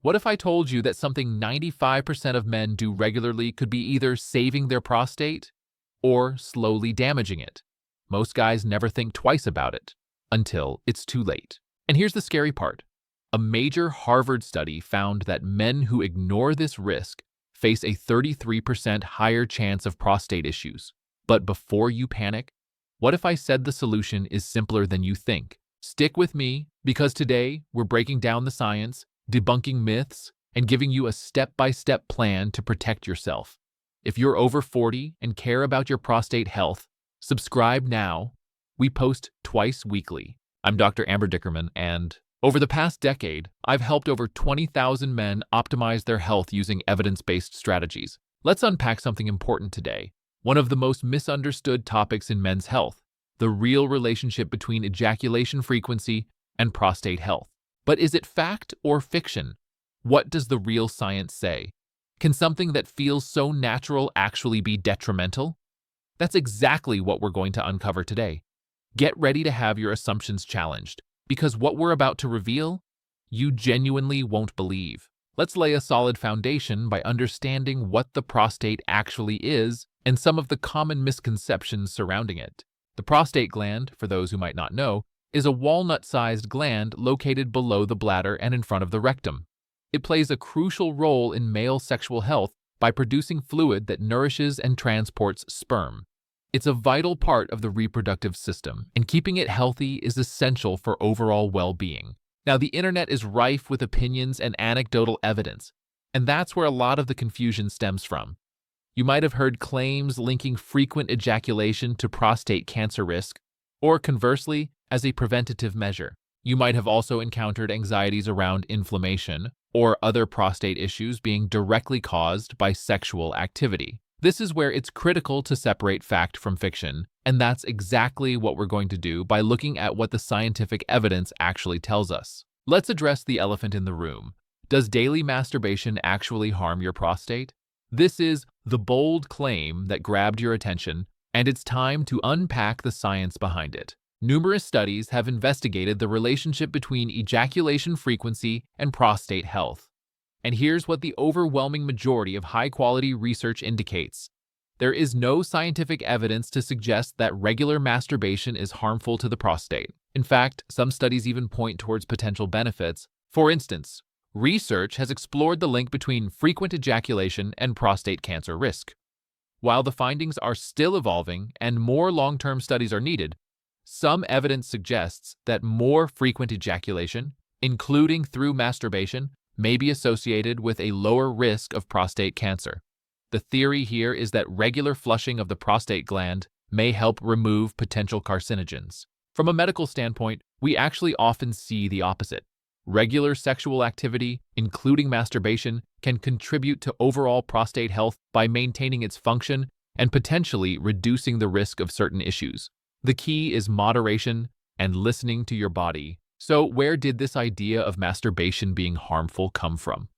What if I told you that something 95% of men do regularly could be either saving their prostate or slowly damaging it? Most guys never think twice about it until it's too late. And here's the scary part. A major Harvard study found that men who ignore this risk face a 33% higher chance of prostate issues. But before you panic, what if I said the solution is simpler than you think? Stick with me, because today we're breaking down the science, debunking myths, and giving you a step-by-step plan to protect yourself. If you're over 40 and care about your prostate health, subscribe now. We post twice weekly. I'm Dr. Amber Dickerman, and over the past decade, I've helped over 20,000 men optimize their health using evidence-based strategies. Let's unpack something important today. One of the most misunderstood topics in men's health, the real relationship between ejaculation frequency and prostate health. But is it fact or fiction? What does the real science say? Can something that feels so natural actually be detrimental? That's exactly what we're going to uncover today. Get ready to have your assumptions challenged, because what we're about to reveal, you genuinely won't believe. Let's lay a solid foundation by understanding what the prostate actually is and some of the common misconceptions surrounding it. The prostate gland, for those who might not know, is a walnut-sized gland located below the bladder and in front of the rectum. It plays a crucial role in male sexual health by producing fluid that nourishes and transports sperm. It's a vital part of the reproductive system, and keeping it healthy is essential for overall well-being. Now, the internet is rife with opinions and anecdotal evidence, and that's where a lot of the confusion stems from. You might have heard claims linking frequent ejaculation to prostate cancer risk, or conversely, as a preventative measure. You might have also encountered anxieties around inflammation or other prostate issues being directly caused by sexual activity. This is where it's critical to separate fact from fiction, and that's exactly what we're going to do by looking at what the scientific evidence actually tells us. Let's address the elephant in the room. Does daily masturbation actually harm your prostate? This is the bold claim that grabbed your attention, and it's time to unpack the science behind it. Numerous studies have investigated the relationship between ejaculation frequency and prostate health. And here's what the overwhelming majority of high-quality research indicates. There is no scientific evidence to suggest that regular masturbation is harmful to the prostate. In fact, some studies even point towards potential benefits. For instance, research has explored the link between frequent ejaculation and prostate cancer risk. While the findings are still evolving and more long-term studies are needed, some evidence suggests that more frequent ejaculation, including through masturbation, may be associated with a lower risk of prostate cancer. The theory here is that regular flushing of the prostate gland may help remove potential carcinogens. From a medical standpoint, we actually often see the opposite. Regular sexual activity, including masturbation, can contribute to overall prostate health by maintaining its function and potentially reducing the risk of certain issues. The key is moderation and listening to your body. So where did this idea of masturbation being harmful come from?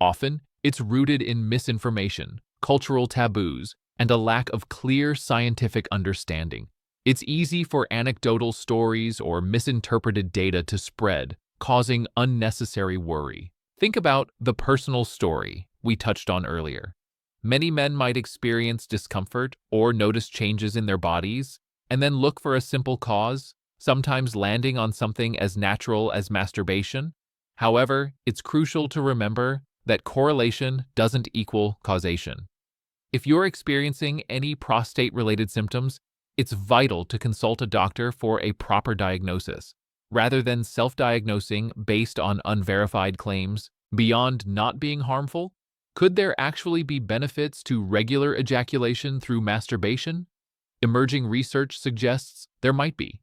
Often, it's rooted in misinformation, cultural taboos, and a lack of clear scientific understanding. It's easy for anecdotal stories or misinterpreted data to spread, causing unnecessary worry. Think about the personal story we touched on earlier. Many men might experience discomfort or notice changes in their bodies, and then look for a simple cause, sometimes landing on something as natural as masturbation. However, it's crucial to remember that correlation doesn't equal causation. If you're experiencing any prostate-related symptoms, it's vital to consult a doctor for a proper diagnosis, rather than self-diagnosing based on unverified claims. Beyond not being harmful, could there actually be benefits to regular ejaculation through masturbation? Emerging research suggests there might be.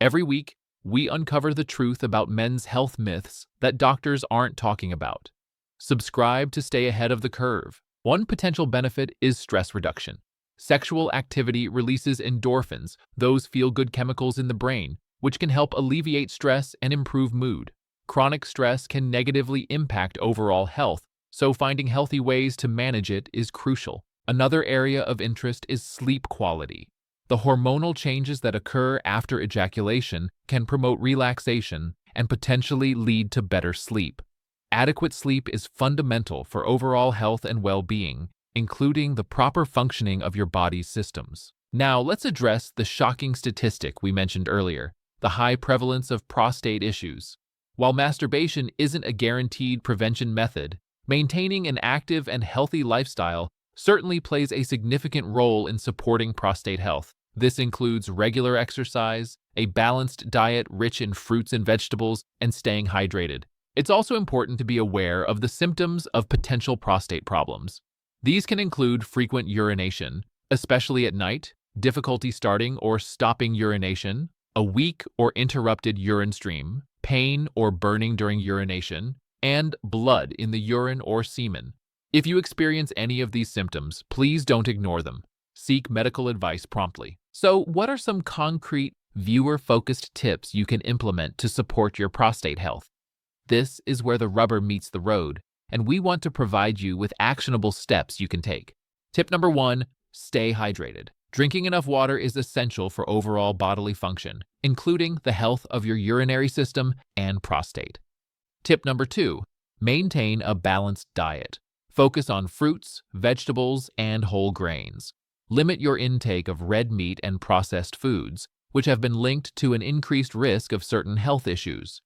Every week, we uncover the truth about men's health myths that doctors aren't talking about. Subscribe to stay ahead of the curve. One potential benefit is stress reduction. Sexual activity releases endorphins, those feel-good chemicals in the brain, which can help alleviate stress and improve mood. Chronic stress can negatively impact overall health, so finding healthy ways to manage it is crucial. Another area of interest is sleep quality. The hormonal changes that occur after ejaculation can promote relaxation and potentially lead to better sleep. Adequate sleep is fundamental for overall health and well-being, including the proper functioning of your body's systems. Now, let's address the shocking statistic we mentioned earlier, the high prevalence of prostate issues. While masturbation isn't a guaranteed prevention method, maintaining an active and healthy lifestyle certainly plays a significant role in supporting prostate health. This includes regular exercise, a balanced diet rich in fruits and vegetables, and staying hydrated. It's also important to be aware of the symptoms of potential prostate problems. These can include frequent urination, especially at night, difficulty starting or stopping urination, a weak or interrupted urine stream, pain or burning during urination, and blood in the urine or semen. If you experience any of these symptoms, please don't ignore them. Seek medical advice promptly. So, what are some concrete, viewer-focused tips you can implement to support your prostate health? This is where the rubber meets the road, and we want to provide you with actionable steps you can take. Tip number 1, stay hydrated. Drinking enough water is essential for overall bodily function, including the health of your urinary system and prostate. Tip number 2, maintain a balanced diet. Focus on fruits, vegetables, and whole grains. Limit your intake of red meat and processed foods, which have been linked to an increased risk of certain health issues.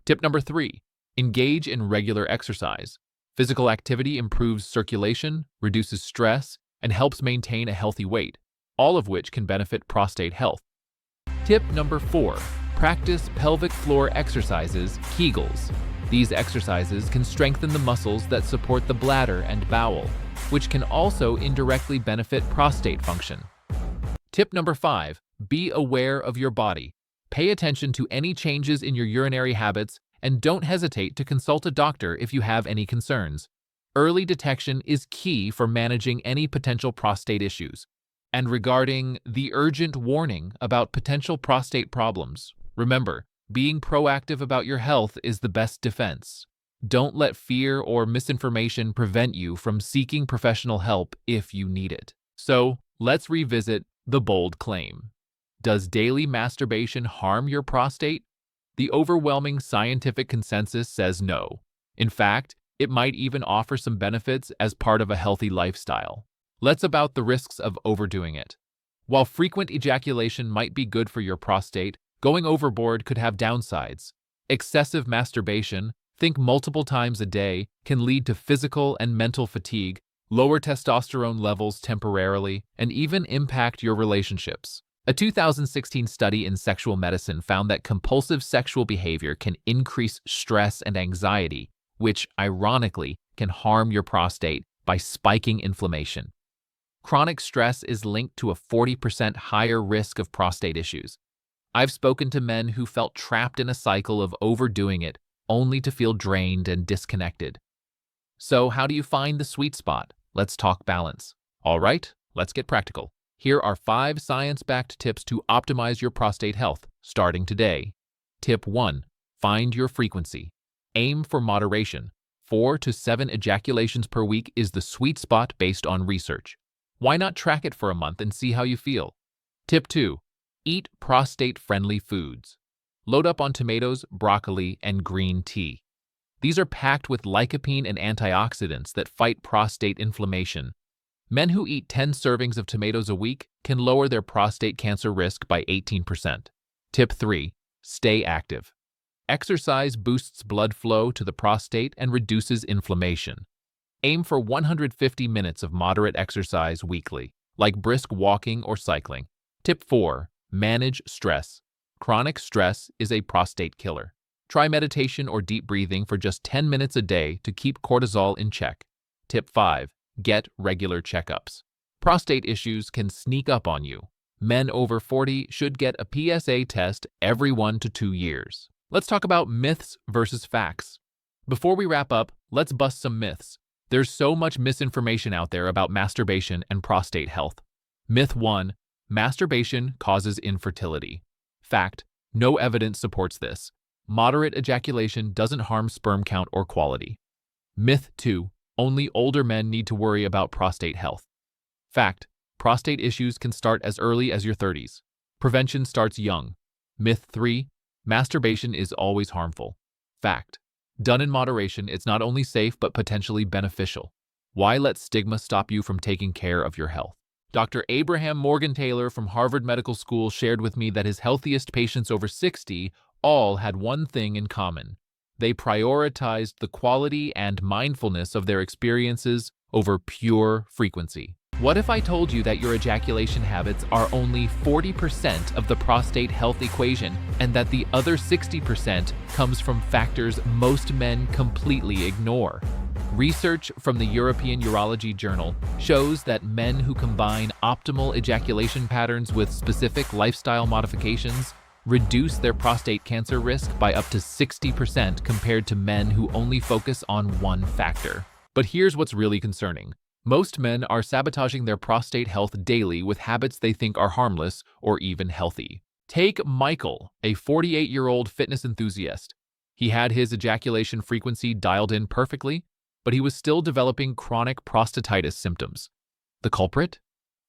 Tip number 3, engage in regular exercise. Physical activity improves circulation, reduces stress, and helps maintain a healthy weight, all of which can benefit prostate health. Tip number 4, practice pelvic floor exercises, Kegels. These exercises can strengthen the muscles that support the bladder and bowel, which can also indirectly benefit prostate function. Tip number 5, be aware of your body. Pay attention to any changes in your urinary habits and don't hesitate to consult a doctor if you have any concerns. Early detection is key for managing any potential prostate issues. And regarding the urgent warning about potential prostate problems, remember, being proactive about your health is the best defense. Don't let fear or misinformation prevent you from seeking professional help if you need it. So, let's revisit the bold claim. Does daily masturbation harm your prostate? The overwhelming scientific consensus says no. In fact, it might even offer some benefits as part of a healthy lifestyle. Let's about the risks of overdoing it. While frequent ejaculation might be good for your prostate, going overboard could have downsides. Excessive masturbation, think multiple times a day, can lead to physical and mental fatigue, lower testosterone levels temporarily, and even impact your relationships. A 2016 study in sexual medicine found that compulsive sexual behavior can increase stress and anxiety, which, ironically, can harm your prostate by spiking inflammation. Chronic stress is linked to a 40% higher risk of prostate issues. I've spoken to men who felt trapped in a cycle of overdoing it, only to feel drained and disconnected. So how do you find the sweet spot? Let's talk balance. All right, let's get practical. Here are 5 science-backed tips to optimize your prostate health, starting today. Tip 1. Find your frequency. Aim for moderation. 4 to 7 ejaculations per week is the sweet spot based on research. Why not track it for a month and see how you feel? Tip 2. Eat prostate-friendly foods. Load up on tomatoes, broccoli, and green tea. These are packed with lycopene and antioxidants that fight prostate inflammation. Men who eat 10 servings of tomatoes a week can lower their prostate cancer risk by 18%. Tip 3. Stay active. Exercise boosts blood flow to the prostate and reduces inflammation. Aim for 150 minutes of moderate exercise weekly, like brisk walking or cycling. Tip 4. Manage stress. Chronic stress is a prostate killer. Try meditation or deep breathing for just 10 minutes a day to keep cortisol in check. Tip 5. Get regular checkups. Prostate issues can sneak up on you. Men over 40 should get a PSA test every 1 to 2 years. Let's talk about myths versus facts. Before we wrap up, let's bust some myths. There's so much misinformation out there about masturbation and prostate health. Myth 1. Masturbation causes infertility. Fact: no evidence supports this. Moderate ejaculation doesn't harm sperm count or quality. Myth 2. Only older men need to worry about prostate health. Fact: prostate issues can start as early as your 30s. Prevention starts young. Myth 3. Masturbation is always harmful. Fact: Done in moderation, it's not only safe but potentially beneficial. Why let stigma stop you from taking care of your health? Dr. Abraham Morgan Taylor from Harvard Medical School shared with me that his healthiest patients over 60 all had one thing in common. They prioritized the quality and mindfulness of their experiences over pure frequency. What if I told you that your ejaculation habits are only 40% of the prostate health equation and that the other 60% comes from factors most men completely ignore? Research from the European Urology Journal shows that men who combine optimal ejaculation patterns with specific lifestyle modifications reduce their prostate cancer risk by up to 60% compared to men who only focus on one factor. But here's what's really concerning. Most men are sabotaging their prostate health daily with habits they think are harmless or even healthy. Take Michael, a 48-year-old fitness enthusiast. He had his ejaculation frequency dialed in perfectly, but he was still developing chronic prostatitis symptoms. The culprit?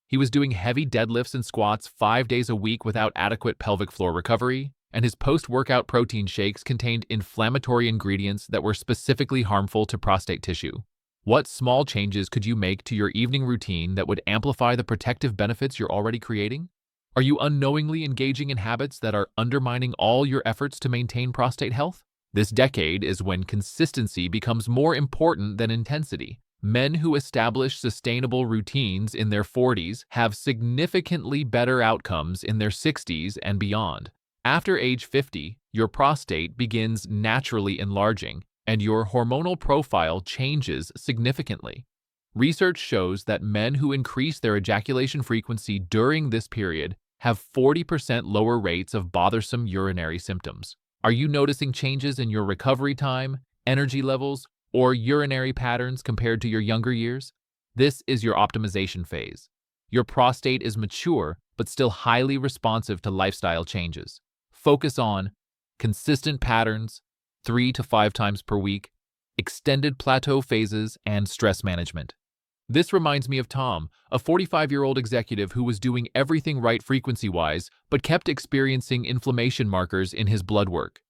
He was doing heavy deadlifts and squats 5 days a week without adequate pelvic floor recovery, and his post-workout protein shakes contained inflammatory ingredients that were specifically harmful to prostate tissue. What small changes could you make to your evening routine that would amplify the protective benefits you're already creating? Are you unknowingly engaging in habits that are undermining all your efforts to maintain prostate health? This decade is when consistency becomes more important than intensity. Men who establish sustainable routines in their 40s have significantly better outcomes in their 60s and beyond. After age 50, your prostate begins naturally enlarging, and your hormonal profile changes significantly. Research shows that men who increase their ejaculation frequency during this period have 40% lower rates of bothersome urinary symptoms. Are you noticing changes in your recovery time, energy levels, or urinary patterns compared to your younger years? This is your optimization phase. Your prostate is mature but still highly responsive to lifestyle changes. Focus on consistent patterns, 3 to 5 times per week, extended plateau phases, and stress management. This reminds me of Tom, a 45-year-old executive who was doing everything right frequency-wise, but kept experiencing inflammation markers in his blood work.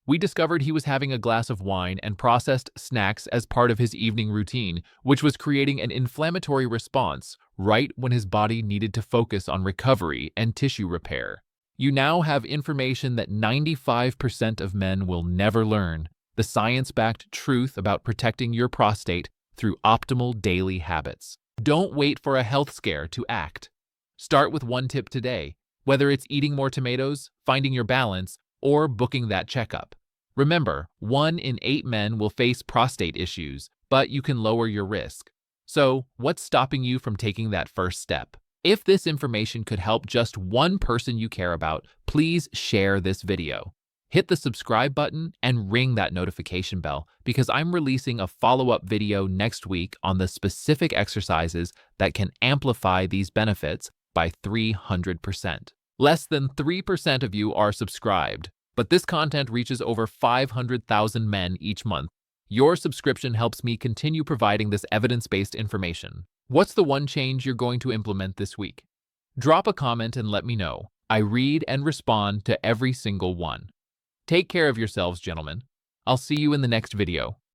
We discovered he was having a glass of wine and processed snacks as part of his evening routine, which was creating an inflammatory response right when his body needed to focus on recovery and tissue repair. You now have information that 95% of men will never learn, the science-backed truth about protecting your prostate through optimal daily habits. Don't wait for a health scare to act. Start with one tip today, whether it's eating more tomatoes, finding your balance, or booking that checkup. Remember, 1 in 8 men will face prostate issues, but you can lower your risk. So, what's stopping you from taking that first step? If this information could help just one person you care about, please share this video. Hit the subscribe button and ring that notification bell because I'm releasing a follow-up video next week on the specific exercises that can amplify these benefits by 300%. Less than 3% of you are subscribed, but this content reaches over 500,000 men each month. Your subscription helps me continue providing this evidence-based information. What's the one change you're going to implement this week? Drop a comment and let me know. I read and respond to every single one. Take care of yourselves, gentlemen. I'll see you in the next video.